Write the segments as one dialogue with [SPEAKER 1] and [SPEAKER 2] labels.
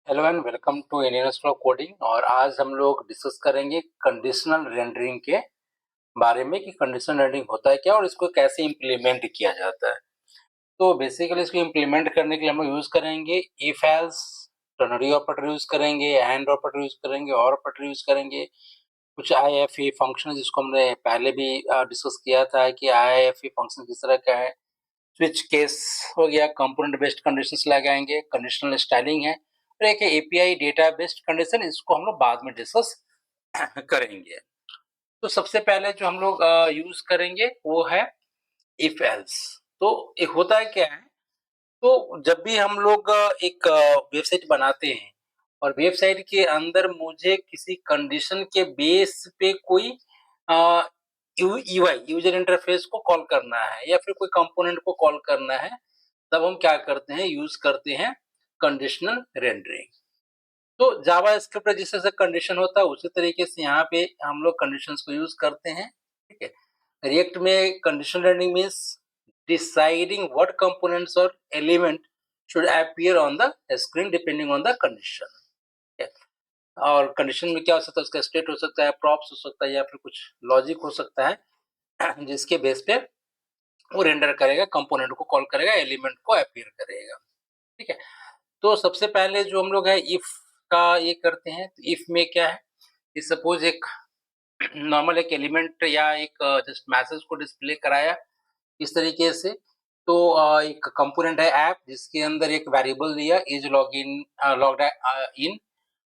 [SPEAKER 1] Hello and welcome to Indian School of Coding. और आज हम लोग डिस्कस करेंगे कंडीशनल रेंडरिंग के बारे में कि कंडीशनल रेंडरिंग होता है क्या और इसको कैसे इम्प्लीमेंट किया जाता है। तो बेसिकली इसको इम्प्लीमेंट करने के लिए हम लोग यूज करेंगे if else, ternary operator use करेंगे, एंड ऑपरेटर यूज करेंगे और ऑपरेटर यूज करेंगे। कुछ IIFE फंक्शन जिसको हमने पहले भी डिस्कस किया था कि IIFE फंक्शन किस तरह का है। स्विच केस हो गया, कंपोनेंट बेस्ड कंडीशंस लगाएंगे, कंडीशनल स्टाइलिंग है, और एक एपीआई डेटा बेस्ड कंडीशन, इसको हम लोग बाद में डिस्कस करेंगे। तो सबसे पहले जो हम लोग यूज करेंगे वो है इफ एल्स। तो एक होता है क्या है, तो जब भी हम लोग एक वेबसाइट बनाते हैं और वेबसाइट के अंदर मुझे किसी कंडीशन के बेस पे कोई यूआई यूजर इंटरफेस को कॉल करना है या फिर कोई कंपोनेंट को कॉल करना है, तब हम क्या करते हैं, यूज करते हैं कंडीशनल रेंडरिंग। तो जावा स्क्रिप्ट जिस तरह से कंडीशन होता है उसी तरीके से यहाँ पे हम लोग कंडीशंस को यूज करते हैं। ठीक है। रिएक्ट में conditional rendering means deciding what components और element should appear on the screen depending on the condition। और कंडीशन में क्या हो सकता है, उसका स्टेट हो सकता है, प्रॉप्स हो सकता है, या फिर कुछ लॉजिक हो सकता है जिसके बेस पे वो रेंडर करेगा, कंपोनेंट को कॉल करेगा, एलिमेंट को अपीयर करेगा। ठीक है। तो सबसे पहले जो हम लोग है इफ का ये करते हैं। तो इफ में क्या है कि सपोज एक नॉर्मल एक एलिमेंट या एक जस्ट मैसेज को डिस्प्ले कराया इस तरीके से। तो एक कंपोनेंट है ऐप जिसके अंदर एक वेरिएबल दिया इज लॉगिन लॉग्ड इन,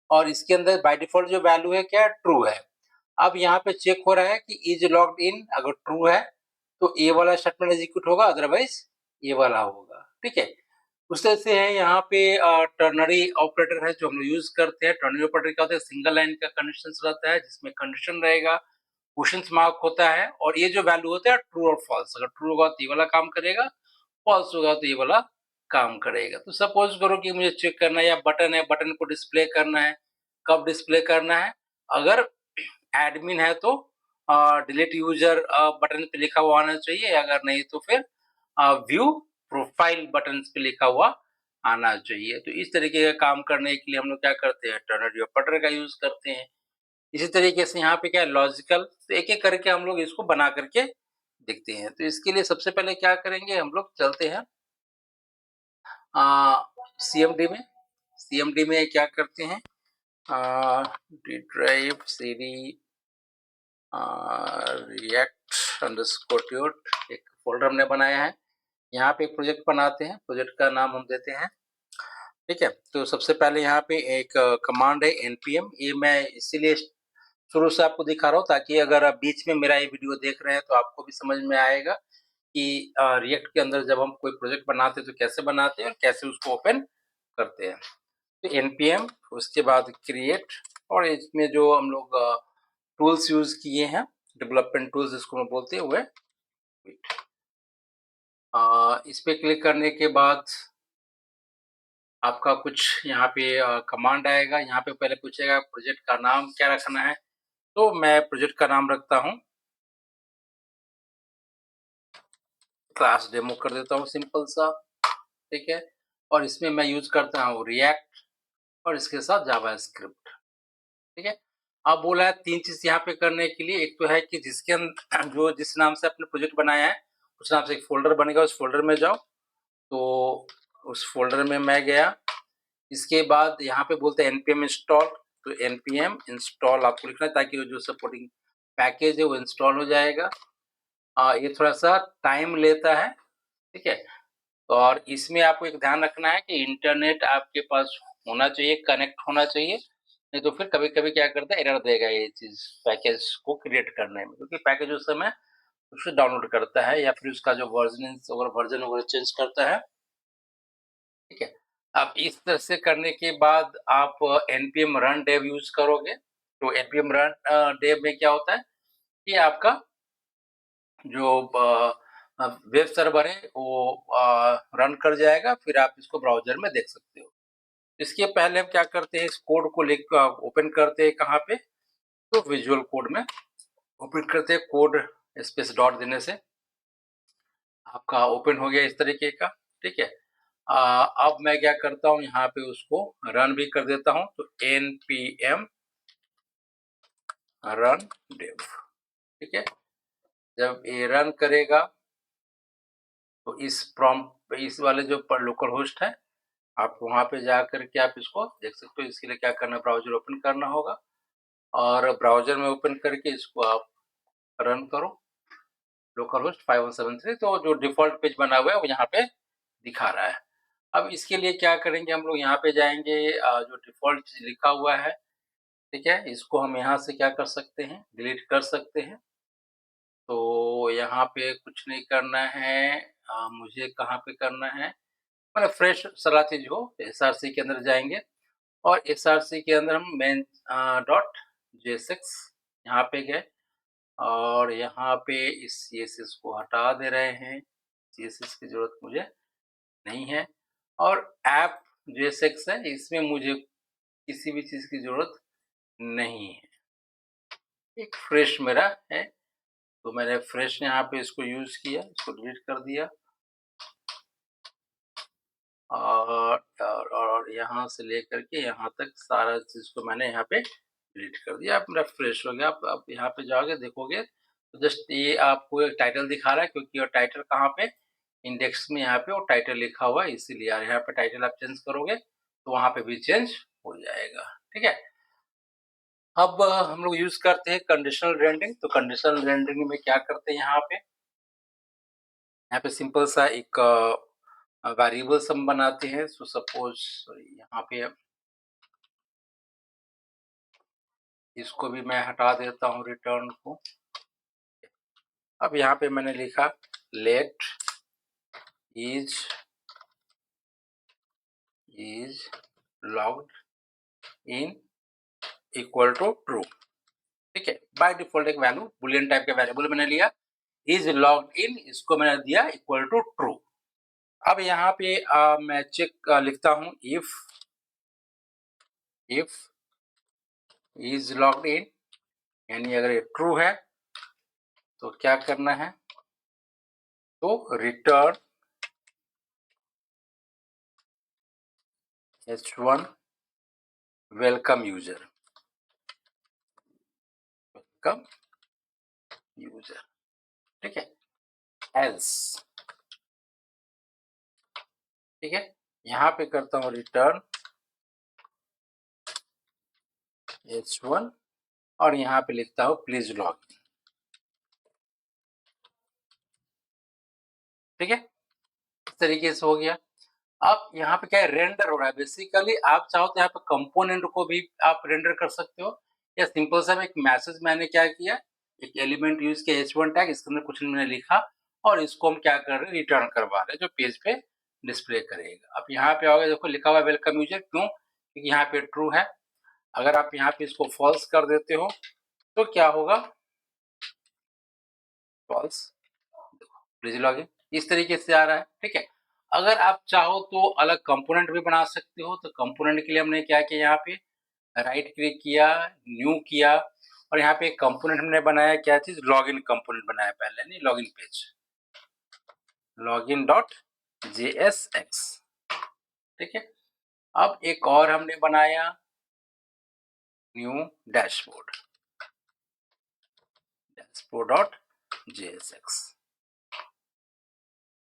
[SPEAKER 1] और इसके अंदर बाय डिफॉल्ट जो वैल्यू है क्या, ट्रू है। अब यहाँ पे चेक हो रहा है कि इज लॉग्ड इन अगर ट्रू है तो ए वाला स्टेटमेंट एग्जीक्यूट होगा, अदरवाइज ये वाला होगा। ठीक है। उस तरह से है यहाँ पे टर्नरी ऑपरेटर है जो हम लोग यूज करते हैं। टर्नरी ऑपरेटर क्या होता है, सिंगल लाइन का कंडीशन रहता है जिसमें कंडीशन रहेगा, क्वेश्चन मार्क होता है, और ये जो वैल्यू होता है ट्रू और फॉल्स। अगर ट्रू होगा तो ये वाला काम करेगा, फॉल्स होगा तो ये वाला काम करेगा। तो सपोज करो कि मुझे चेक करना है, या बटन है, बटन को डिस्प्ले करना है। कब डिस्प्ले करना है, अगर एडमिन है तो डिलीट यूजर बटन पे लिखा हुआ आना चाहिए, अगर नहीं तो फिर व्यू प्रोफाइल बटन पे लिखा हुआ आना चाहिए। तो इस तरीके का काम करने के लिए हम लोग क्या करते हैं, टर्नरी ऑपरेटर का यूज करते हैं। इसी तरीके से यहाँ पे क्या है, लॉजिकल। तो एक एक करके हम लोग इसको बना करके देखते हैं। तो इसके लिए सबसे पहले क्या करेंगे, हम लोग चलते हैं सीएमडी में। सीएमडी में क्या करते हैं, drive CD react underscore tweet एक फोल्डर हमने बनाया है। यहाँ पे एक प्रोजेक्ट बनाते हैं, प्रोजेक्ट का नाम हम देते हैं। ठीक है। तो सबसे पहले यहाँ पे एक कमांड है npm। ये मैं इसीलिए शुरू से आपको दिखा रहा हूँ ताकि अगर आप बीच में मेरा ये वीडियो देख रहे हैं तो आपको भी समझ में आएगा कि रिएक्ट के अंदर जब हम कोई प्रोजेक्ट बनाते हैं तो कैसे बनाते हैं और कैसे उसको ओपन करते हैं। तो npm, उसके बाद क्रिएट, और इसमें जो हम लोग टूल्स यूज किए हैं, डेवलपमेंट टूल्स जिसको हम बोलते हैं, वो है इस पे क्लिक करने के बाद आपका कुछ यहाँ पे कमांड आएगा। यहाँ पे पहले पूछेगा प्रोजेक्ट का नाम क्या रखना है, तो मैं प्रोजेक्ट का नाम रखता हूँ क्लास डेमो, कर देता हूँ सिंपल सा। ठीक है। और इसमें मैं यूज करता हूँ रिएक्ट और इसके साथ जावा स्क्रिप्ट। ठीक है। अब बोला है तीन चीज यहाँ पे करने के लिए। एक तो है कि जिसके अंदर जो जिस नाम से आपने प्रोजेक्ट बनाया है उस नाम से एक फोल्डर बनेगा, उस फोल्डर में जाओ। तो उस फोल्डर में मैं गया। इसके बाद यहाँ पे बोलते हैं npm इंस्टॉल। तो npm इंस्टॉल आपको लिखना है ताकि वो जो सपोर्टिंग पैकेज है वो इंस्टॉल हो जाएगा। ये थोड़ा सा टाइम लेता है। ठीक है। और इसमें आपको एक ध्यान रखना है कि इंटरनेट आपके पास होना चाहिए, कनेक्ट होना चाहिए, नहीं तो फिर कभी कभी क्या करता है, एरर देगा ये चीज पैकेज को क्रिएट करने में, क्योंकि पैकेज उस समय उसको डाउनलोड करता है या फिर उसका जो वर्जन वगैरह चेंज करता है। ठीक है। अब इस तरह से करने के बाद आप npm रन डेव यूज करोगे। तो npm रन डेव में क्या होता है कि आपका जो वेब सर्वर है वो रन कर जाएगा, फिर आप इसको ब्राउजर में देख सकते हो। इसके पहले हम क्या करते हैं, इस कोड को ओपन करते हैं कहाँ पे, तो विजुअल कोड में ओपन करते हैं। कोड स्पेस डॉट देने से आपका ओपन हो गया इस तरीके का। ठीक है। अब मैं क्या करता हूँ, यहाँ पे उसको रन भी कर देता हूँ। तो npm रन dev, ठीक है। जब ये रन करेगा तो इस प्रॉम्प्ट इस वाले जो लोकल होस्ट है, आप वहाँ पे जा करके आप इसको देख सकते हो। इसके लिए क्या करना है, ब्राउजर ओपन करना होगा और ब्राउजर में ओपन करके इसको आप रन करो लोकल होस्ट 5173। तो जो डिफॉल्ट पेज बना हुआ है वो यहाँ पे दिखा रहा है। अब इसके लिए क्या करेंगे, हम लोग यहाँ पे जाएंगे, जो डिफॉल्ट लिखा हुआ है, ठीक है, इसको हम यहाँ से क्या कर सकते हैं, डिलीट कर सकते हैं। तो यहाँ पे कुछ नहीं करना है, मुझे कहाँ पे करना है, मतलब फ्रेश सारा चीज हो। एसआरसी के अंदर जाएंगे और एसआरसी के अंदर हम मेन डॉट जेएसएक्स यहाँ पे गए और यहाँ पे इस सीएसएस को हटा दे रहे हैं। सीएसएस की जरूरत मुझे नहीं है और ऐप जेएसएक्स है, इसमें मुझे किसी भी चीज की जरूरत नहीं है। एक फ्रेश मेरा है, तो मैंने फ्रेश यहाँ पे इसको यूज किया, इसको डिलीट कर दिया और यहाँ से लेकर के यहाँ तक सारा चीज को मैंने यहाँ पे डिलीट कर दिया। अब मेरा फ्रेश हो गया। आप यहाँ पे जाओगे देखोगे तो जस्ट ये आपको एक टाइटल दिखा रहा है, क्योंकि वो टाइटल कहाँ पे, इंडेक्स में यहाँ पे वो टाइटल लिखा हुआ है, इसीलिए यहाँ पे टाइटल आप चेंज करोगे तो वहां पे भी चेंज हो जाएगा, ठीक है। अब हम लोग यूज करते हैं कंडीशनल रेंडरिंग। तो कंडीशनल रेंडरिंग में क्या करते हैं, यहाँ पे सिंपल सा एक वेरिएबल्स हम बनाते हैं। सो सपोज यहाँ पे इसको भी मैं हटा देता हूँ, रिटर्न को। अब यहाँ पे मैंने लिखा let is logged in equal to true, ठीक है। बाय डिफॉल्ट एक वैल्यू बुलियन टाइप का वेरिएबल मैंने लिया, इज लॉग्ड इन, इसको मैंने दिया इक्वल टू ट्रू। अब यहाँ पे मैं चेक लिखता हूँ, इफ इज लॉग्ड इन, यानी अगर ये ट्रू है तो क्या करना है, तो return h1 welcome user, welcome user, ठीक है। एल्स, ठीक है, यहाँ पे करता हूँ रिटर्न h1 और यहाँ पे लिखता हूँ प्लीज लॉग इन, ठीक है। इस तरीके से हो गया। अब यहाँ पे क्या है, रेंडर हो रहा है। बेसिकली आप चाहो तो यहाँ पे कंपोनेंट को भी आप रेंडर कर सकते हो, या सिंपल सा एक मैसेज मैंने क्या किया, एक एलिमेंट यूज किया h1 टैग, इसके अंदर कुछ मैंने लिखा और इसको हम क्या कर रहे हैं, रिटर्न करवा रहे हैं, जो पेज पे डिस्प्ले करेगा। अब यहाँ पे आओगे, देखो लिखा हुआ है वेलकम यूजर, क्यों, क्योंकि यहाँ पे ट्रू है। अगर आप यहाँ पे इसको फॉल्स कर देते हो तो क्या होगा, फॉल्स, प्लीज लॉग इन, इस तरीके से आ रहा है, ठीक है। अगर आप चाहो तो अलग कंपोनेंट भी बना सकते हो। तो कंपोनेंट के लिए हमने क्या किया, यहाँ पे राइट क्लिक किया, न्यू किया और यहाँ पे एक कंपोनेंट हमने बनाया, क्या चीज, लॉगिन कंपोनेंट बनाया पहले, नहीं login page, login dot JSX, ठीक है। अब एक और हमने बनाया, new dashboard, dashboard dot JSX,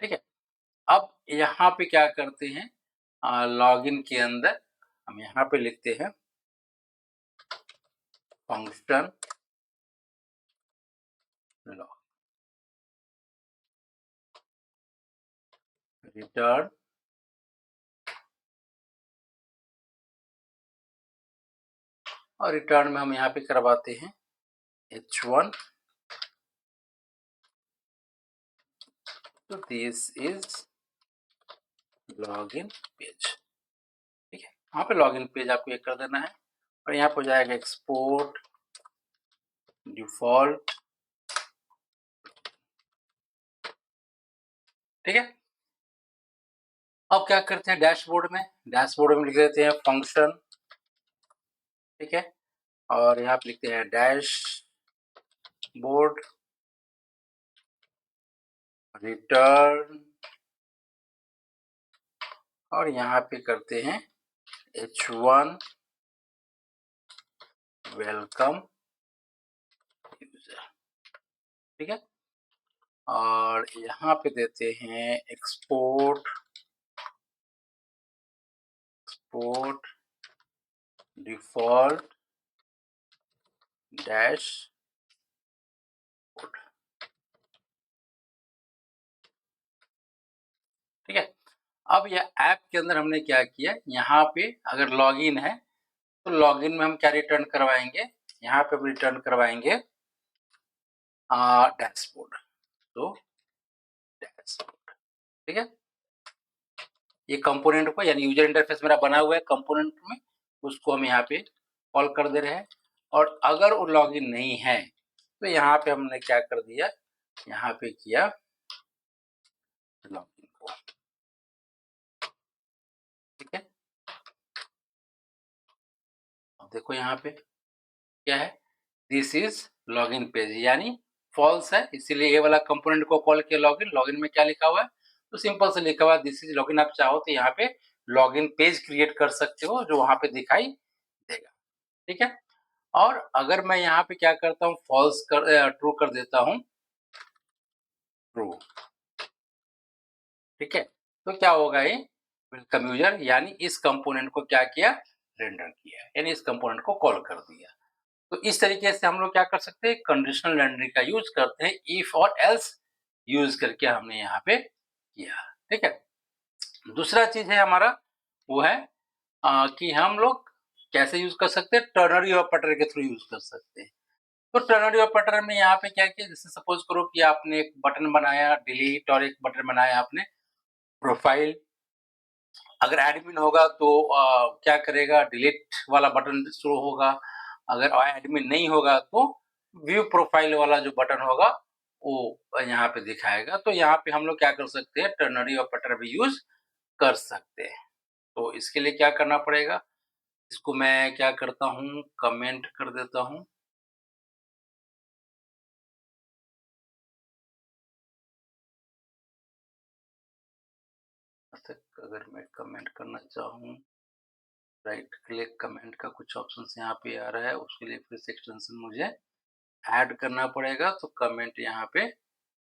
[SPEAKER 1] ठीक है। अब यहाँ पे क्या करते हैं, लॉगिन के अंदर हम यहाँ पे लिखते हैं फंक्शन लॉग, रिटर्न और रिटर्न में हम यहाँ पे करवाते हैं h1, तो दिस इज लॉगिन पेज, ठीक है। यहाँ पे लॉगिन पेज आपको ये कर देना है और यहाँ पे हो जाएगा एक्सपोर्ट डिफॉल्ट, ठीक है। अब क्या करते हैं, डैशबोर्ड में लिख देते हैं फंक्शन, ठीक है, और यहाँ पे लिखते हैं डैश बोर्ड रिटर्न और यहाँ पे करते हैं H1 वेलकम यूजर, ठीक है। और यहाँ पे देते हैं एक्सपोर्ट डिफॉल्ट डैश, ठीक है। अब यह ऐप के अंदर हमने क्या किया, यहाँ पे अगर लॉगिन है तो लॉगिन में हम क्या रिटर्न करवाएंगे, यहाँ पे हम रिटर्न करवाएंगे डैशबोर्ड, तो डैशबोर्ड, ठीक है। ये कंपोनेंट को, यानी यूजर इंटरफेस मेरा बना हुआ है कंपोनेंट में, उसको हम यहाँ पे कॉल कर दे रहे हैं। और अगर वो लॉगिन नहीं है तो यहाँ पे हमने क्या कर दिया, यहाँ पे किया लॉगिन को, ठीक है। अब देखो यहाँ पे क्या है, दिस इज लॉगिन पेज, यानी फॉल्स है, इसीलिए ये वाला कंपोनेंट को कॉल किया लॉगिन। लॉगिन में क्या लिखा हुआ है, तो सिंपल से लिखा हुआ है दिस इज लॉगिन। आप चाहो तो यहाँ पे लॉगिन पेज क्रिएट कर सकते हो जो वहां पे दिखाई देगा, ठीक है। और अगर मैं यहाँ पे क्या करता हूँ, फॉल्स कर ट्रू कर देता हूँ, ट्रू, ठीक है, तो क्या होगा, ये वेलकम यूजर, यानी इस कंपोनेंट को क्या किया, रेंडर किया, यानी इस कंपोनेंट को कॉल कर दिया। तो इस तरीके से हम लोग क्या कर सकते हैं, कंडीशनल रेंडरिंग का यूज करते हैं, इफ और एल्स यूज करके हमने यहाँ पे किया, ठीक है। दूसरा चीज है हमारा, वो है कि हम लोग कैसे यूज कर सकते हैं, टर्नरी ऑपरेटर के थ्रू यूज कर सकते हैं। तो टर्नरी ऑपरेटर में यहाँ पे क्या किया, जैसे सपोज करो कि आपने एक बटन बनाया डिलीट, और एक बटन बनाया आपने प्रोफाइल। अगर एडमिन होगा तो क्या करेगा, डिलीट वाला बटन शो होगा। अगर एडमिन नहीं होगा तो व्यू प्रोफाइल वाला जो बटन होगा वो यहाँ पे दिखाएगा। तो यहाँ पे हम लोग क्या कर सकते हैं, टर्नरी ऑपरेटर भी यूज कर सकते हैं। तो इसके लिए क्या करना पड़ेगा, इसको मैं क्या करता हूँ, कमेंट कर देता हूँ। अगर मैं कमेंट करना चाहूँ, राइट क्लिक, कमेंट का कुछ ऑप्शन यहाँ पे आ रहा है, उसके लिए फिर से एक्सटेंशन मुझे ऐड करना पड़ेगा, तो कमेंट यहाँ पे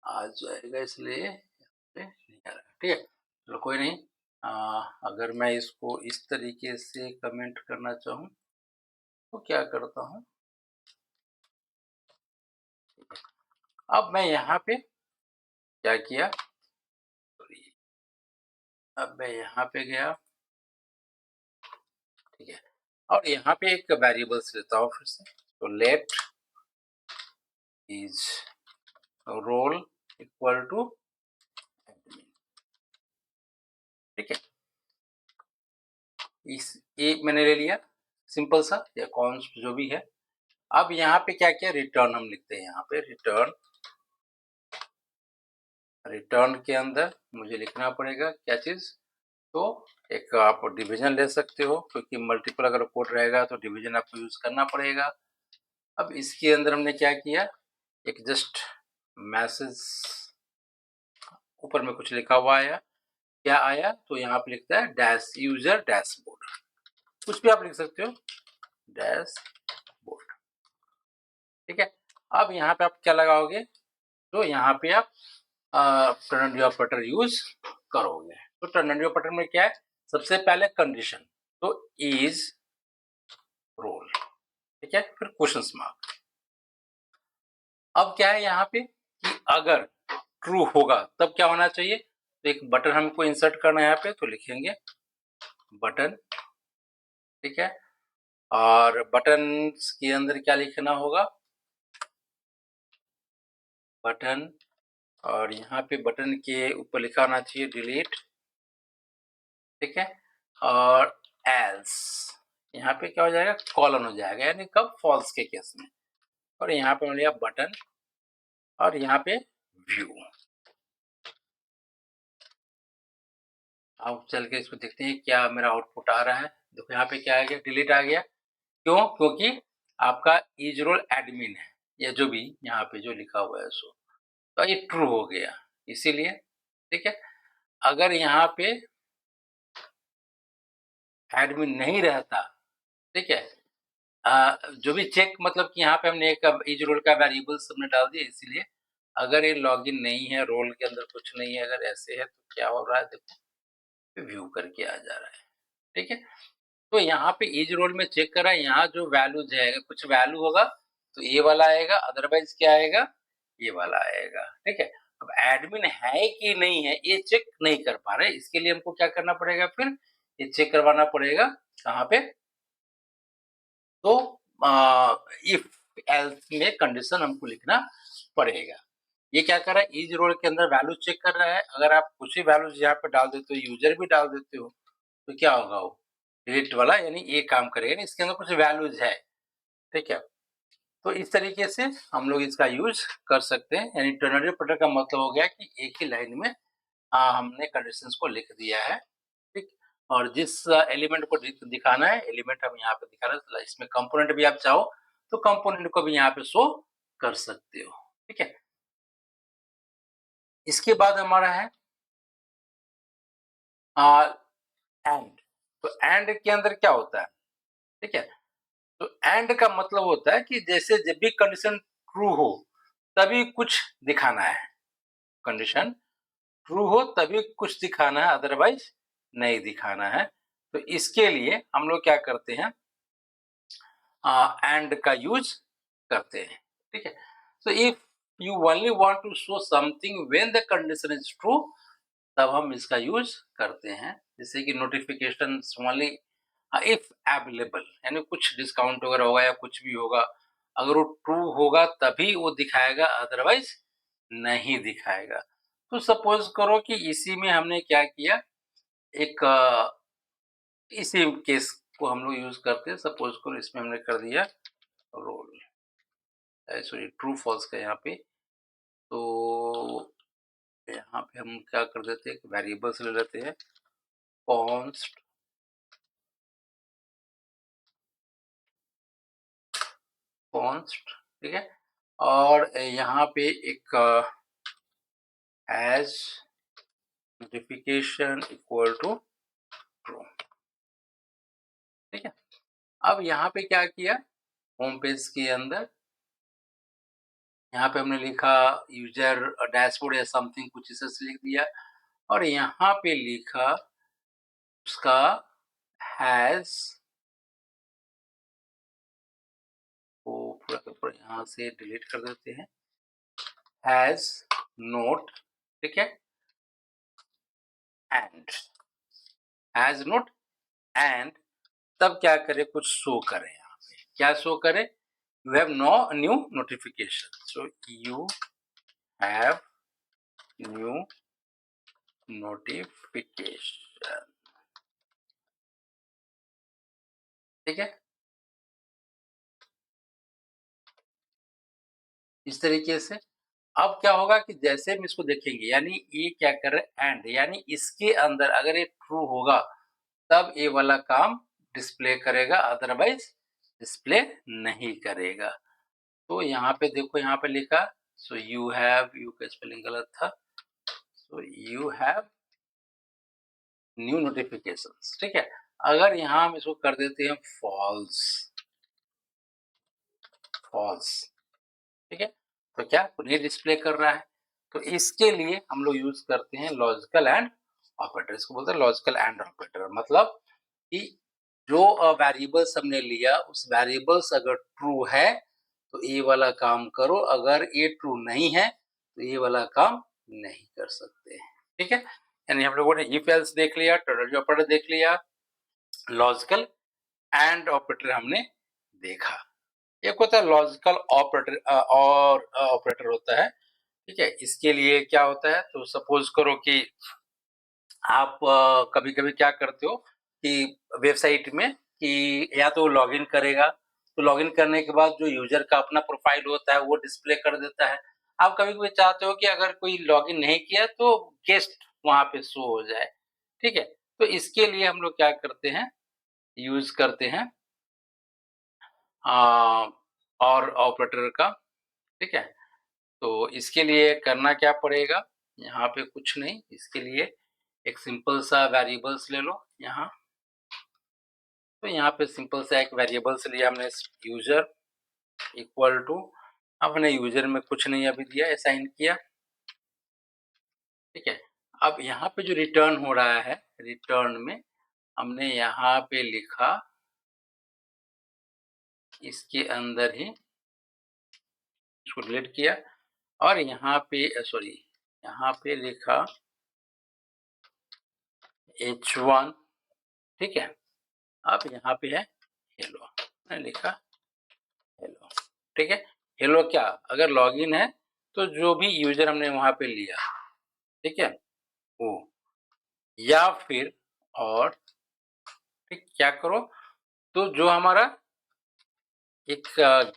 [SPEAKER 1] आ जाएगा, इसलिए नहीं आ रहा, ठीक है। चलो कोई नहीं, अगर मैं इसको इस तरीके से कमेंट करना चाहूँ तो क्या करता हूँ, अब मैं यहाँ पे क्या किया, अब मैं यहाँ पे गया, ठीक है। और यहाँ पे एक वेरिएबल्स लेता हूँ फिर से, तो let is role equal to, ठीक है। इस ये मैंने ले लिया, सिंपल सा, या कॉन्स्ट जो भी है। अब यहाँ पे क्या किया, रिटर्न हम लिखते हैं, यहाँ पे रिटर्न, रिटर्न के अंदर मुझे लिखना पड़ेगा क्या चीज, तो एक आप डिवीजन ले सकते हो, क्योंकि मल्टीपल अगर कोड रहेगा तो डिवीजन आपको यूज करना पड़ेगा। अब इसके अंदर हमने क्या किया, एक जस्ट मैसेज ऊपर में कुछ लिखा हुआ आया, क्या आया, तो यहाँ पे लिखता है डैश यूजर डैशबोर्ड, कुछ भी आप लिख सकते हो, डैशबोर्ड, ठीक है। अब यहाँ पे आप क्या लगाओगे, तो यहाँ पे आप टर्नरी ऑपरेटर यूज करोगे। तो टर्नरी ऑपरेटर में क्या है, सबसे पहले कंडीशन, तो इज रोल, ठीक है, फिर क्वेश्चन मार्क। अब क्या है यहाँ पे कि अगर ट्रू होगा तब क्या होना चाहिए, तो एक बटन हमको इंसर्ट करना है यहाँ पे, तो लिखेंगे बटन, ठीक है। और बटन के अंदर क्या लिखना होगा, बटन, और यहाँ पे बटन के ऊपर लिखा होना चाहिए डिलीट, ठीक है। और एल्स, यहाँ पे क्या हो जाएगा, कॉलन हो जाएगा, यानी कब, फॉल्स के केस में। और यहाँ पे लिया बटन, और यहाँ पे व्यू। अब चल के इसको देखते हैं क्या मेरा आउटपुट आ रहा है। देखो यहाँ पे क्या आ गया, डिलीट आ गया, क्यों, क्योंकि आपका इज रोल एडमिन है, या जो भी यहाँ पे जो लिखा हुआ है सो, तो ये ट्रू हो गया, इसीलिए, ठीक है। अगर यहाँ पे एडमिन नहीं रहता, ठीक है, जो भी चेक मतलब कि यहाँ पे हमने एक इज रोल का वेरिएबल्स हमने डाल दिया, इसीलिए अगर ये लॉगिन नहीं है, रोल के अंदर कुछ नहीं है, अगर ऐसे है तो क्या हो रहा है देखो, व्यू करके आ जा रहा है, ठीक है। तो यहाँ पे इज रोल में चेक करा, यहाँ जो वैल्यूज है, अगर कुछ वैल्यू होगा तो ये वाला आएगा, अदरवाइज क्या आएगा, ये वाला आएगा, ठीक है। अब एडमिन है कि नहीं है ये चेक नहीं कर पा रहे, इसके लिए हमको क्या करना पड़ेगा, फिर ये चेक करवाना पड़ेगा कहाँ पे, तो इफ एल्स में कंडीशन हमको लिखना पड़ेगा। ये क्या कर रहा है, इज रोल के अंदर वैल्यू चेक कर रहा है, अगर आप कुछ ही वैल्यूज यहाँ पे डाल देते हो, यूजर भी डाल देते हो, तो क्या होगा, वो डिलीट वाला यानी ये काम करेगा, यानी इसके अंदर कुछ वैल्यूज है, ठीक है। तो इस तरीके से हम लोग इसका यूज कर सकते हैं, यानी टर्नरी ऑपरेटर का मतलब हो गया कि एक ही लाइन में हमने कंडीशंस को लिख दिया है, ठीक। और जिस एलिमेंट को दिखाना है, एलिमेंट हम यहाँ पे दिखा रहे हैं, इसमें कंपोनेंट भी आप चाहो तो कंपोनेंट को भी यहाँ पे शो कर सकते हो, ठीक है। इसके बाद हमारा है एंड। तो एंड के अंदर क्या होता है, ठीक है। तो एंड का मतलब होता है कि जैसे जब भी कंडीशन ट्रू हो तभी कुछ दिखाना है, कंडीशन ट्रू हो तभी कुछ दिखाना है, अदरवाइज नहीं दिखाना है। तो इसके लिए हम लोग क्या करते हैं, एंड का यूज करते हैं, ठीक है। तो if you only want to show something when the condition is true, तब हम इसका यूज करते हैं, जैसे कि नोटिफिकेशन ओनली इफ अवेलेबल, यानी कुछ डिस्काउंट वगैरह होगा या कुछ भी होगा, अगर वो ट्रू होगा तभी वो दिखाएगा, अदरवाइज नहीं दिखाएगा। तो सपोज करो कि इसी में हमने क्या किया, एक इसी केस को हम लोग यूज करते हैं, सपोज करो इसमें हमने कर दिया रोल, सॉरी ट्रू फॉल्स का यहाँ पे, तो यहाँ पे हम क्या कर देते हैं, वेरिएबल्स ले लेते हैं, कॉन्स्ट कॉन्स्ट, ठीक है। और यहाँ पे एक has notification equal to true, ठीक है। अब यहाँ पे क्या किया, होम पेज के अंदर यहाँ पे हमने लिखा यूजर डैशबोर्ड या समथिंग कुछ इसे से लिख दिया, और यहाँ पे लिखा उसका हैज, को पूरा का पूरा यहाँ से डिलीट कर देते हैं, हैज नोट, ठीक है, एंड हैज नोट एंड, तब क्या करे, कुछ शो करे, यहाँ पे क्या शो करे, you have no new notification, so you have new notification, ठीक है। इस तरीके से अब क्या होगा कि जैसे हम इसको देखेंगे, यानी ये क्या कर रहे हैं, एंड, यानी इसके अंदर अगर ये ट्रू होगा तब ये वाला काम डिस्प्ले करेगा, अदरवाइज डिस्प्ले नहीं करेगा। तो यहाँ पे देखो, यहाँ पे लिखा, सो यू हैव, यू का स्पेलिंग गलत था, सो यू हैव न्यू नोटिफिकेशंस, ठीक है। अगर यहाँ हम इसको कर देते हैं फॉल्स, फॉल्स, ठीक है, तो क्या नहीं डिस्प्ले कर रहा है। तो इसके लिए हम लोग यूज करते हैं लॉजिकल एंड ऑपरेटर, इसको बोलते हैं लॉजिकल एंड ऑपरेटर, मतलब कि जो वेरिएबल्स हमने लिया उस वेरिएबल्स अगर ट्रू है तो ये वाला काम करो, अगर ये ट्रू नहीं है तो ये वाला काम नहीं कर सकते, ठीक है। यानी हम लोगों ने इफ एल्स देख लिया, टर्नरी ऑपरेटर देख लिया, लॉजिकल एंड ऑपरेटर हमने देखा। एक होता है लॉजिकल ऑपरेटर और ऑपरेटर होता है, ठीक है। इसके लिए क्या होता है, तो सपोज करो कि आप कभी-कभी क्या करते हो कि वेबसाइट में कि या तो लॉगिन करेगा, तो लॉगिन करने के बाद जो यूजर का अपना प्रोफाइल होता है वो डिस्प्ले कर देता है। आप कभी-कभी चाहते हो कि अगर कोई लॉगिन नहीं किया तो गेस्ट वहाँ पे शो हो जाए, ठीक है। तो इसके लिए हम लोग क्या करते हैं, यूज़ करते हैं अ, और ऑपरेटर का, ठीक है। तो इसके लिए करना क्या पड़ेगा, यहाँ पे कुछ नहीं, इसके लिए एक सिंपल सा वेरिएबल्स ले लो यहाँ, तो यहाँ पे सिंपल सा एक वेरिएबल से लिया हमने यूजर इक्वल टू, हमने यूजर में कुछ नहीं अभी दिया, असाइन किया, ठीक है। अब यहाँ पे जो रिटर्न हो रहा है, रिटर्न में हमने यहाँ पे लिखा इसके अंदर ही, इसको डिलीट किया और यहाँ पे सॉरी यहाँ पे लिखा h1, ठीक है। अब यहाँ पे है हेलो, मैंने लिखा हेलो, ठीक है। हेलो क्या, अगर लॉगिन है तो जो भी यूजर हमने वहां पे लिया, ठीक है, वो, या फिर और ठीक क्या करो, तो जो हमारा एक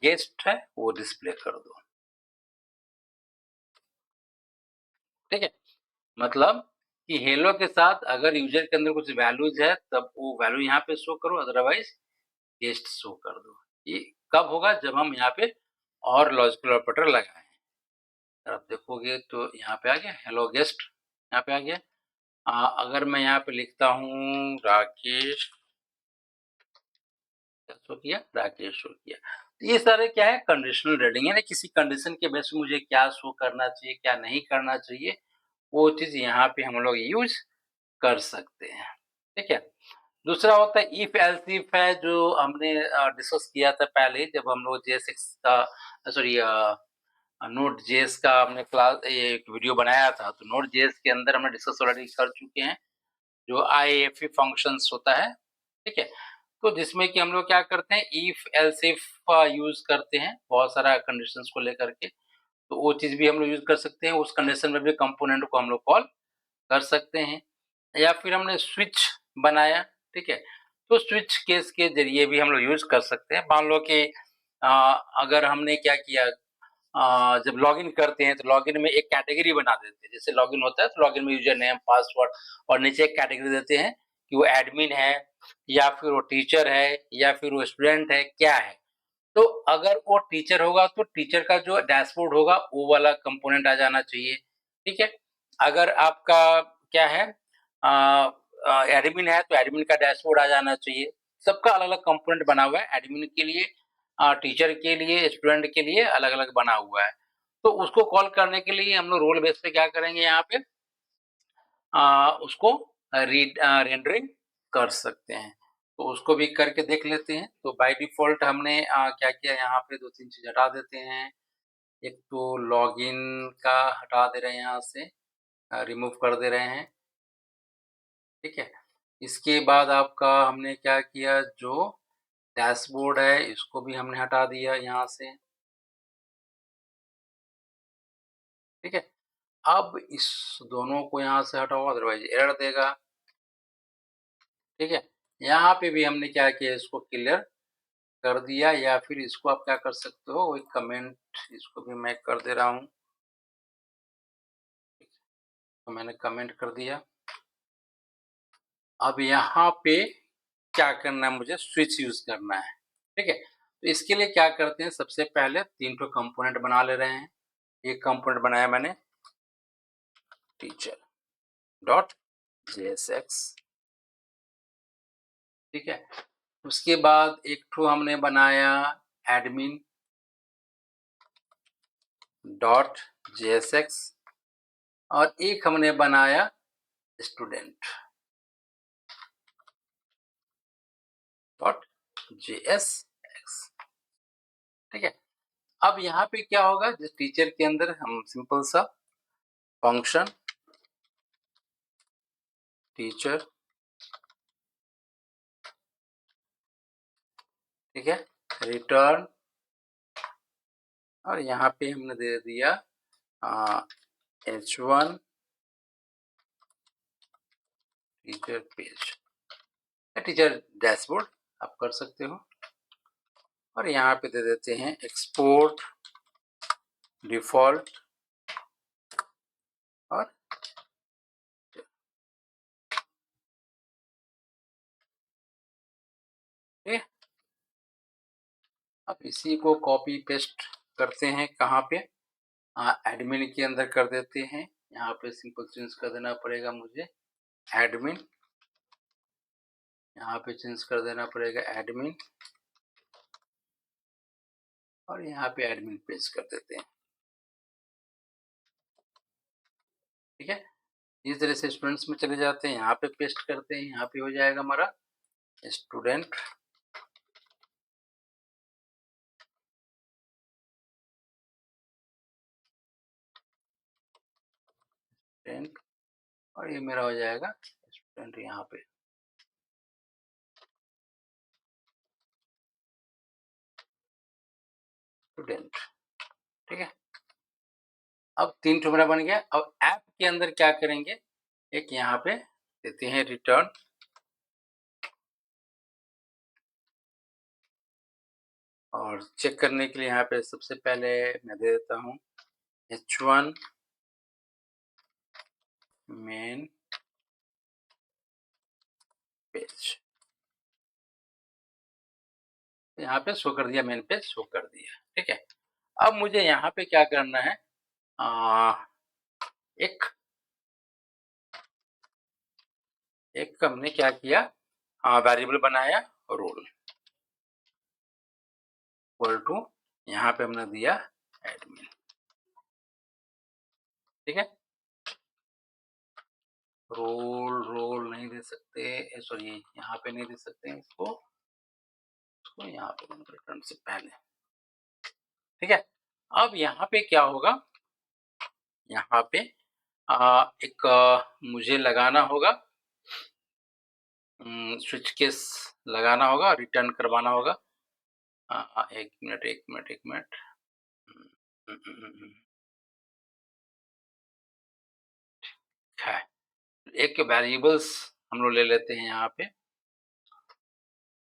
[SPEAKER 1] गेस्ट है वो डिस्प्ले कर दो, ठीक है। मतलब कि हेलो के साथ अगर यूजर के अंदर कुछ वैल्यूज है तब वो वैल्यू यहाँ पे शो करो, अदरवाइज गेस्ट शो कर दो। ये कब होगा, जब हम यहाँ पे और लॉजिकल ऑपरेटर लगाएं। आप देखोगे तो यहाँ पे आ गया हेलो गेस्ट, यहाँ पे आ गया। अगर मैं यहाँ पे लिखता हूँ राकेश, शो किया, राकेश शो किया, तो ये सारे क्या है, कंडीशनल रीडिंग है ना, किसी कंडीशन के बेस पे मुझे क्या शो करना चाहिए क्या नहीं करना चाहिए, वो चीज यहाँ पे हम लोग यूज कर सकते हैं, ठीक है। दूसरा होता है इफ एल्स इफ है, जो हमने डिस्कस किया था पहले जब हम लोग JS का सॉरी नोड जेएस का हमने क्लास एक वीडियो बनाया था, तो नोड जेएस के अंदर हमने डिस्कस ऑलरेडी कर चुके हैं जो IAFE फंक्शंस होता है, ठीक है। तो जिसमें कि हम लोग क्या करते हैं, इफ एल्स इफ यूज करते हैं बहुत सारा कंडीशंस को लेकर के, तो वो चीज भी हम लोग यूज कर सकते हैं, उस कंडीशन में भी कंपोनेंट को हम लोग कॉल कर सकते हैं। या फिर हमने स्विच बनाया, ठीक है, तो स्विच केस के जरिए भी हम लोग यूज कर सकते हैं। मान लो कि अगर हमने क्या किया, जब लॉगिन करते हैं तो लॉगिन में एक कैटेगरी बना देते हैं, जैसे लॉगिन होता है तो लॉगिन में यूजर नेम पासवर्ड और नीचे एक कैटेगरी देते हैं कि वो एडमिन है या फिर वो टीचर है या फिर वो स्टूडेंट है, क्या है। तो अगर वो टीचर होगा तो टीचर का जो डैशबोर्ड होगा वो वाला कंपोनेंट आ जाना चाहिए, ठीक है। अगर आपका क्या है, एडमिन है तो एडमिन का डैशबोर्ड आ जाना चाहिए। सबका अलग अलग कंपोनेंट बना हुआ है, एडमिन के लिए, टीचर के लिए, स्टूडेंट के लिए अलग अलग बना हुआ है। तो उसको कॉल करने के लिए हम लोग रोल बेस पे क्या करेंगे, यहाँ पे उसको रेंडरिंग कर सकते हैं। तो उसको भी करके देख लेते हैं। तो बाय डिफॉल्ट हमने क्या किया, यहाँ पे दो तीन चीज हटा देते हैं। एक तो लॉगिन का हटा दे रहे हैं, यहाँ से रिमूव कर दे रहे हैं, ठीक है। इसके बाद आपका हमने क्या किया, जो डैशबोर्ड है इसको भी हमने हटा दिया यहाँ से, ठीक है। अब इस दोनों को यहाँ से हटाओ, अदरवाइज एरर देगा, ठीक है। यहाँ पे भी हमने क्या किया, इसको क्लियर कर दिया, या फिर इसको आप क्या कर सकते हो, एक कमेंट इसको भी मैं कर दे रहा हूँ, तो मैंने कमेंट कर दिया। अब यहाँ पे क्या करना है, मुझे स्विच यूज करना है, ठीक है। तो इसके लिए क्या करते हैं, सबसे पहले तीन ठो कंपोनेंट बना ले रहे हैं। एक कंपोनेंट बनाया मैंने टीचर डॉट JSX, ठीक है। उसके बाद एक ठो हमने बनाया एडमिन डॉट JSX और एक हमने बनाया स्टूडेंट डॉट JSX, ठीक है। अब यहाँ पे क्या होगा, जिस टीचर के अंदर हम सिंपल सा फंक्शन टीचर, ठीक है, रिटर्न, और यहाँ पे हमने दे दिया H1 teacher page, teacher dashboard आप कर सकते हो। और यहाँ पे दे देते हैं एक्सपोर्ट डिफॉल्ट और ठीक। अब इसी को कॉपी पेस्ट करते हैं, कहाँ पे, एडमिन के अंदर कर देते हैं। यहाँ पे सिंपल चेंज कर देना पड़ेगा मुझे, एडमिन, यहाँ पे चेंज कर देना पड़ेगा एडमिन, और यहाँ पे एडमिन पेस्ट कर देते हैं। ठीक है, इस तरह से स्टूडेंट्स में चले जाते हैं, यहाँ पे पेस्ट करते हैं, यहाँ पे हो जाएगा हमारा स्टूडेंट। स्टूडेंट, और ये मेरा हो जाएगा स्टूडेंट यहाँ पे। स्टूडेंट, ठीक है। अब 3 ठो मेरा बन गया। अब ऐप के अंदर क्या करेंगे, एक यहाँ पे देते हैं रिटर्न, और चेक करने के लिए यहाँ पे सबसे पहले मैं दे देता हूँ h1 मेन पेज। यहाँ पे शो कर दिया, मेन पेज शो कर दिया। ठीक है, अब मुझे यहाँ पे क्या करना है, एक हमने क्या किया, वेरिएबल बनाया रोल इक्वल टू, यहाँ पे हमने दिया एडमिन। ठीक है, रोल नहीं दे सकते, सॉरी यहाँ पे नहीं दे सकते इसको यहाँ पे रिटर्न से पहले। ठीक है, अब यहाँ पे क्या होगा, यहाँ पे एक मुझे लगाना होगा, स्विच केस लगाना होगा, रिटर्न करवाना होगा। एक मिनट। है, एक वेरिएबल्स हम लोग ले लेते हैं यहाँ पे।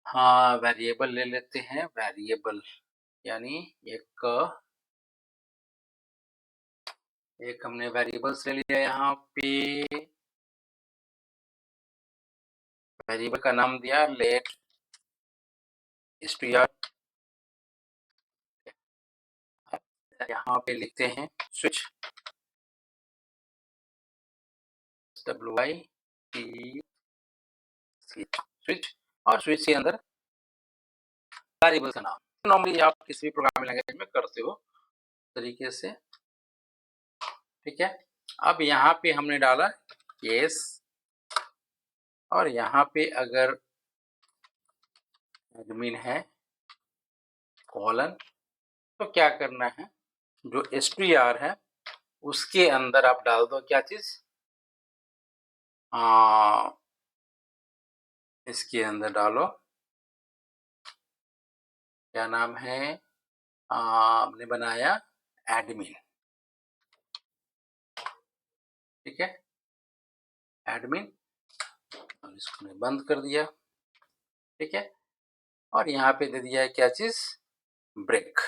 [SPEAKER 1] हाँ, वेरिएबल ले लेते हैं, वेरिएबल यानी एक हमने वेरिएबल्स ले लिया यहाँ पे। वेरिएबल का नाम दिया लेट str, यहाँ पे लिखते हैं स्विच, WIT स्विच, और स्विच के अंदर वेरिएबल का नाम। नॉर्मली आप किसी भी प्रोग्रामिंग लैंग्वेज में करते हो तरीके से। ठीक है, अब यहाँ पे हमने डाला केस, और यहाँ पे अगर एडमिन है कॉलन, तो क्या करना है, जो str है उसके अंदर आप डाल दो क्या चीज, इसके अंदर डालो, क्या नाम है, हमने बनाया एडमिन। ठीक है, एडमिन, और इसको मैं बंद कर दिया। ठीक है, और यहाँ पे दे दिया है क्या चीज, ब्रेक।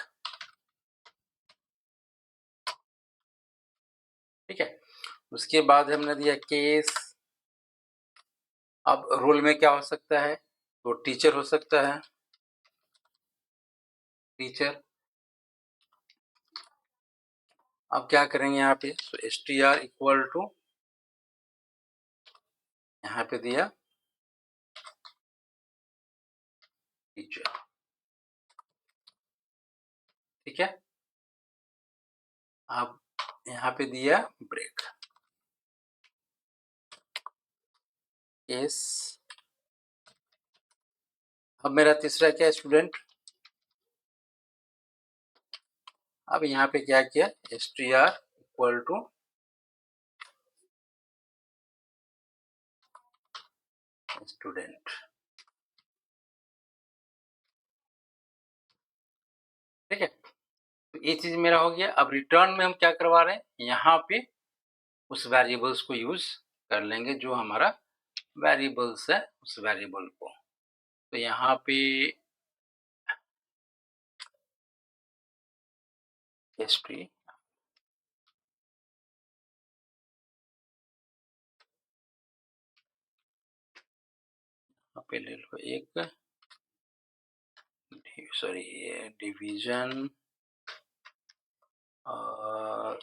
[SPEAKER 1] ठीक है, उसके बाद हमने दिया केस। अब रोल में क्या हो सकता है, तो टीचर हो सकता है, टीचर। अब क्या करेंगे यहाँ पे, तो str इक्वल टू, यहाँ पे दिया टीचर। ठीक है, अब यहाँ पे दिया ब्रेक, केस। अब मेरा तीसरा क्या है, स्टूडेंट। अब यहाँ पे क्या किया, str इक्वल टू स्टूडेंट। ठीक है, तो ये चीज मेरा हो गया। अब रिटर्न में हम क्या करवा रहे हैं, यहाँ पे उस वेरिएबल्स को यूज कर लेंगे जो हमारा वेरिएबल्स है, उस वेरिएबल को। तो यहाँ पे हिस्ट्री, यहाँ पे ले लो एक, सॉरी डिवीजन, और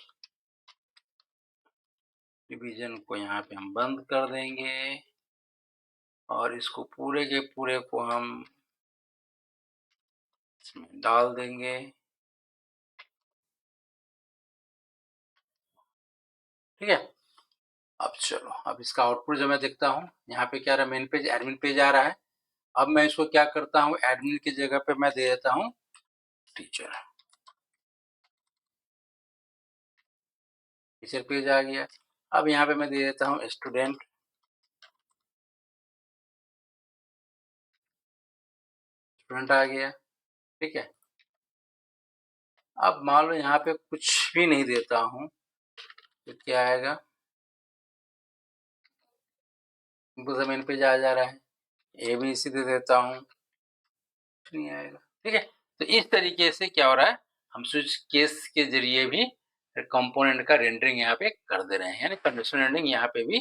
[SPEAKER 1] डिवीजन को यहाँ पे हम बंद कर देंगे, और इसको पूरे के पूरे को हम इसमें डाल देंगे। ठीक है, अब चलो, अब इसका आउटपुट जो मैं देखता हूँ, यहाँ पे क्या आ रहा है, मेन पेज एडमिन पेज आ रहा है। अब मैं इसको क्या करता हूँ, एडमिन की जगह पे मैं दे देता हूँ टीचर। टीचर पेज आ गया। अब यहाँ पे मैं दे देता हूँ स्टूडेंट। स्टूडेंट आ गया। ठीक है, अब मान लो यहाँ पे कुछ भी नहीं देता हूँ तो क्या आएगा, सिंपल सा मेन पेज आ जा रहा है। ABC दे देता हूँ, कुछ नहीं आएगा। ठीक है, तो इस तरीके से क्या हो रहा है, हम स्विच केस के जरिए भी कंपोनेंट का रेंडरिंग यहाँ पे कर दे रहे हैं, यानी कंडीशनल रेंडरिंग यहाँ पे भी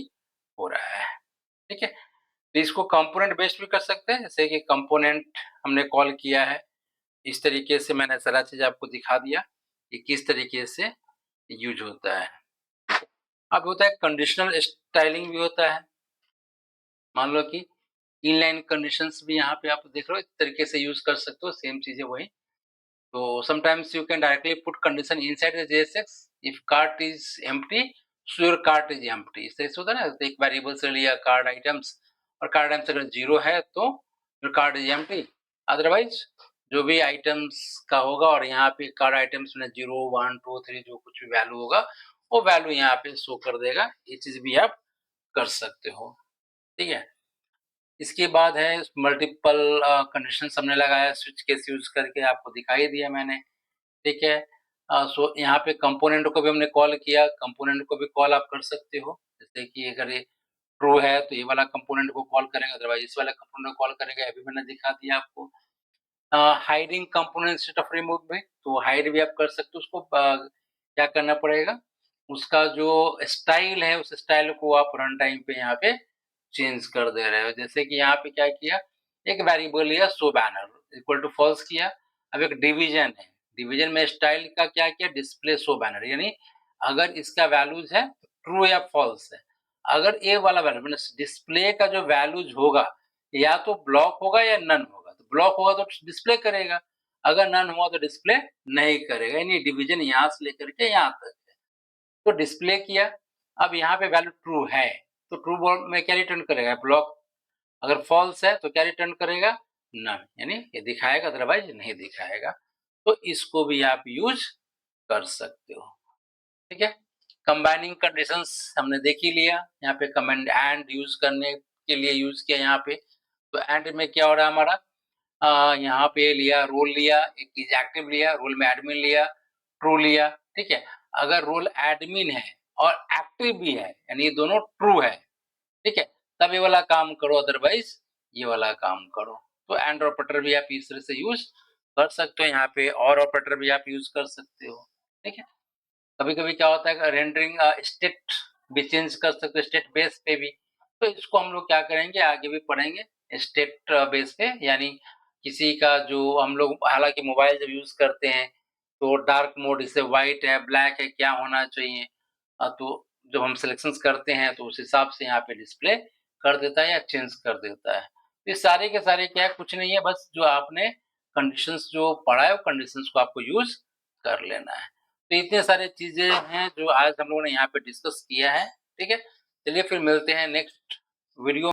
[SPEAKER 1] हो रहा है। ठीक है, तो इसको कंपोनेंट बेस्ड भी कर सकते हैं, जैसे कि कंपोनेंट हमने कॉल किया है, इस तरीके से मैंने सारा चीज आपको दिखा दिया कि किस तरीके से यूज होता है। अब होता है कंडीशनल स्टाइलिंग भी होता है। मान लो कि इनलाइन कंडीशंस भी यहाँ पे आप देख रहे हो, इस तरीके से यूज कर सकते हो, सेम चीजें वही। तो sometimes you can directly put condition inside the JSX if cart is empty, so your cart is empty। इस तरह से होता है ना, एक वेरिएबल से लिया कार्ड आइटम्स, और कार्ड आइटम्स अगर 0 है तो your cart is empty, otherwise जो भी आइटम्स का होगा और यहाँ पे कार्ड आइटम्स में 0 1 2 3 जो कुछ भी वैल्यू होगा वो वैल्यू यहाँ पे शो कर देगा। ये चीज भी आप कर सकते हो। ठीक है, इसके बाद है मल्टीपल कंडीशंस हमने लगाया, स्विच केस यूज करके आपको दिखाई दिया मैंने। ठीक है, सो यहाँ पे कंपोनेंट को भी हमने कॉल किया, कंपोनेंट को भी कॉल आप कर सकते हो, जैसे कि अगर ये ट्रू है तो ये वाला कंपोनेंट को कॉल करेगा, अदरवाइज इस वाला कंपोनेंट को कॉल करेगा। अभी मैंने दिखा दिया आपको। Hiding component instead of remove भी, तो हाइड भी आप कर सकते हो। उसको क्या करना पड़ेगा, उसका जो स्टाइल है उस स्टाइल को आप रन टाइम पे यहाँ पे चेंज कर दे रहे हो। जैसे कि यहाँ पे क्या किया, एक वेरिएबल लिया show banner equal to false किया। अब एक डिवीजन है, डिवीजन में स्टाइल का क्या किया, डिस्प्ले शो बैनर, यानी अगर इसका वैल्यूज है ट्रू या फॉल्स है। अगर ए वाला वैल्यू डिस्प्ले का जो वैल्यूज होगा या तो ब्लॉक होगा या नन होगा, तो ब्लॉक होगा तो डिस्प्ले करेगा, अगर नन हुआ तो डिस्प्ले नहीं करेगा। यानी डिवीजन यहाँ से लेकर के यहाँ तक है, तो डिस्प्ले किया। अब यहाँ पे वैल्यू ट्रू है तो ट्रू में क्या रिटर्न करेगा, ब्लॉक। अगर फॉल्स है तो क्या रिटर्न करेगा, नन, यानी ये दिखाएगा, अदरवाइज नहीं दिखाएगा। तो इसको भी आप यूज कर सकते हो। ठीक है, कंबाइनिंग कंडीशंस हमने देख ही लिया। यहाँ पे कमेंट एंड यूज करने के लिए यूज किया यहाँ पे। तो एंड में क्या हो रहा है हमारा, यहाँ पे लिया रोल, लिया एक इज एक्टिव, लिया रोल में एडमिन, लिया ट्रू लिया। ठीक है, अगर रोल एडमिन है और एक्टिव भी है यानी ये दोनों ट्रू है, ठीक है, तब ये वाला काम करो, अदरवाइज ये वाला काम करो। तो एंड ऑपरेटर भी आप इस तरह से यूज कर सकते हो, यहाँ पे और ऑपरेटर भी आप यूज कर सकते हो। ठीक है, कभी कभी क्या होता है रेंडरिंग स्टेट भी चेंज कर सकते हो, स्टेट बेस पे भी। तो इसको हम लोग क्या करेंगे, आगे भी पढ़ेंगे स्टेट बेस पे, यानी किसी का जो हम लोग, हालांकि मोबाइल जब यूज करते हैं तो डार्क मोड, जैसे व्हाइट है ब्लैक है क्या होना चाहिए, तो जब हम सिलेक्शन करते हैं तो उस हिसाब से यहाँ पे डिस्प्ले कर देता है या चेंज कर देता है। ये सारे के सारे क्या है, कुछ नहीं है, बस जो आपने कंडीशंस जो पढ़ा है वो कंडीशंस को आपको यूज कर लेना है। तो इतने सारे चीजें हैं जो आज हम लोगों ने यहाँ पे डिस्कस किया है। ठीक है, चलिए फिर मिलते हैं नेक्स्ट वीडियो।